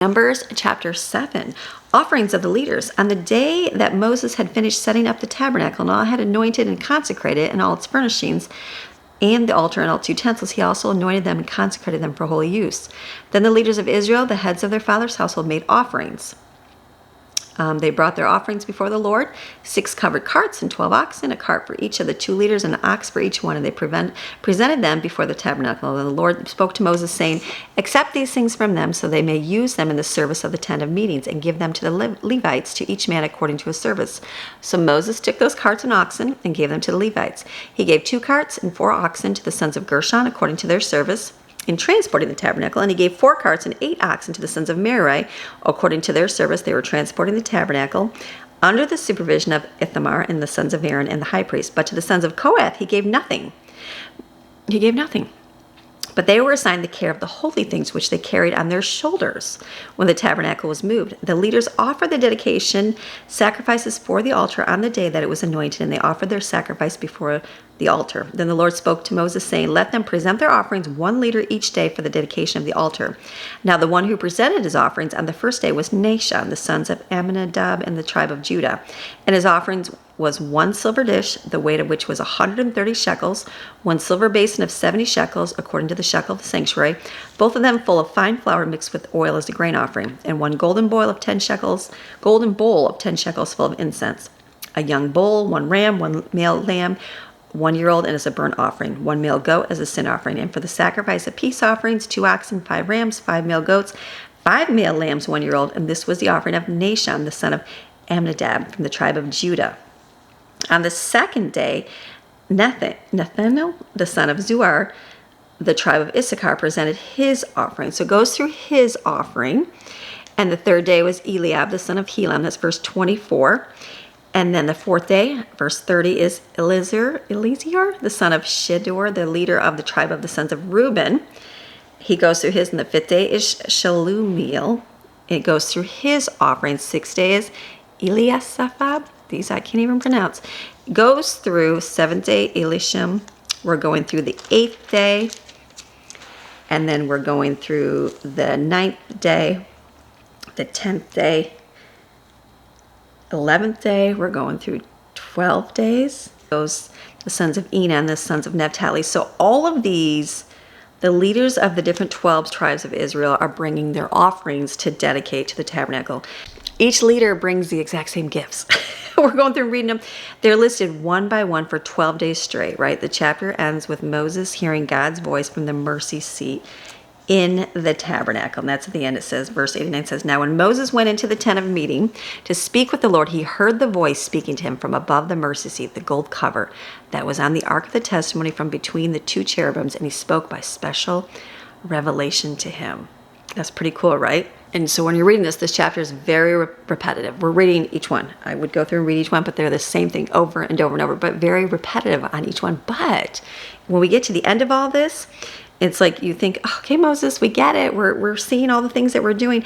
Numbers chapter 7, offerings of the leaders. On the day that Moses had finished setting up the tabernacle and all had anointed and consecrated it and all its furnishings, and the altar and all its utensils, he also anointed them and consecrated them for holy use. Then the leaders of Israel, the heads of their father's household, made offerings. They brought their offerings before the Lord, 6 covered carts and 12 oxen, a cart for each of the 2 leaders and an ox for each one, and they presented them before the tabernacle. And the Lord spoke to Moses, saying, "Accept these things from them, so they may use them in the service of the tent of meetings, and give them to the Levites, to each man according to his service." So Moses took those carts and oxen and gave them to the Levites. He gave 2 carts and 4 oxen to the sons of Gershon according to their service in transporting the tabernacle, and he gave 4 carts and 8 oxen to the sons of Merari according to their service. They were transporting the tabernacle under the supervision of Ithamar and the sons of Aaron and the high priest. But to the sons of Kohath he gave nothing. But they were assigned the care of the holy things which they carried on their shoulders when the tabernacle was moved. The leaders offered the dedication sacrifices for the altar on the day that it was anointed, and they offered their sacrifice before the altar. Then the Lord spoke to Moses, saying, "Let them present their offerings 1 leader each day for the dedication of the altar." Now the one who presented his offerings on the first day was Nahshon, the sons of Amminadab and the tribe of Judah. And his offerings was 1 silver dish, the weight of which was 130 shekels, 1 silver basin of 70 shekels, according to the shekel of the sanctuary, both of them full of fine flour mixed with oil as a grain offering, and 1 golden bowl of 10 shekels full of incense, a young bull, 1 ram, 1 male lamb, 1-year-old, and as a burnt offering, 1 male goat as a sin offering, and for the sacrifice of peace offerings, 2 oxen, 5 rams, 5 male goats, 5 male lambs, 1-year-old, and this was the offering of Nahshon, the son of Amminadab, from the tribe of Judah. On the second day, Nathanael, the son of Zuar, the tribe of Issachar, presented his offering. So it goes through his offering. And the third day was Eliab, the son of Helon. That's verse 24. And then the 4th day, verse 30, is Eleazar, the son of Shedeur, the leader of the tribe of the sons of Reuben. He goes through his. And the 5th day is Shelumiel. It goes through his offering. 6th day is Eliasaph. These I can't even pronounce. Goes through 7th day Elisham. We're going through the 8th day. And then we're going through the 9th day, the 10th day, 11th day. We're going through 12 days. Those the sons of Enan, the sons of Naphtali. So all of these, the leaders of the different 12 tribes of Israel are bringing their offerings to dedicate to the tabernacle. Each leader brings the exact same gifts. We're going through reading them. They're listed one by one for 12 days straight, right? The chapter ends with Moses hearing God's voice from the mercy seat in the tabernacle. And that's at the end. It says, verse 89 says, "Now when Moses went into the tent of meeting to speak with the Lord, he heard the voice speaking to him from above the mercy seat, the gold cover that was on the ark of the testimony from between the 2 cherubims, and he spoke by special revelation to him." That's pretty cool, right? And so when you're reading this chapter is very repetitive. We're reading each one. I would go through and read each one, but they're the same thing over and over and over, but very repetitive on each one. But when we get to the end of all this, it's like you think, okay, Moses, we get it. We're seeing all the things that we're doing.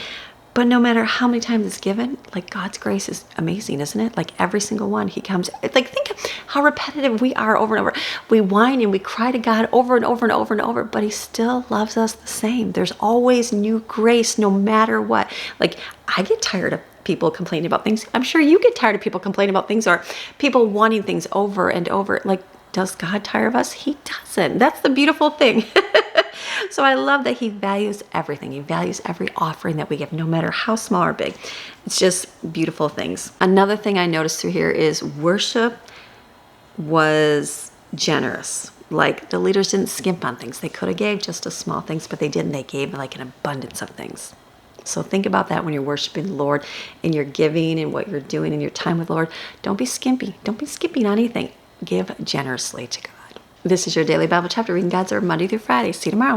But no matter how many times it's given, like God's grace is amazing, isn't it? Like every single one, he comes, like think of how repetitive we are over and over. We whine and we cry to God over and over and over and over, but he still loves us the same. There's always new grace no matter what. Like I get tired of people complaining about things. I'm sure you get tired of people complaining about things or people wanting things over and over. Like, does God tire of us? He doesn't. That's the beautiful thing. So I love that he values everything. He values every offering that we give, no matter how small or big. It's just beautiful things. Another thing I noticed through here is worship was generous. Like the leaders didn't skimp on things. They could have gave just a small things, but they didn't. They gave like an abundance of things. So think about that when you're worshiping the Lord and you're giving and what you're doing in your time with the Lord. Don't be skimpy. Don't be skipping on anything. Give generously to God. This is your daily Bible chapter reading God's Word Monday through Friday. See you tomorrow.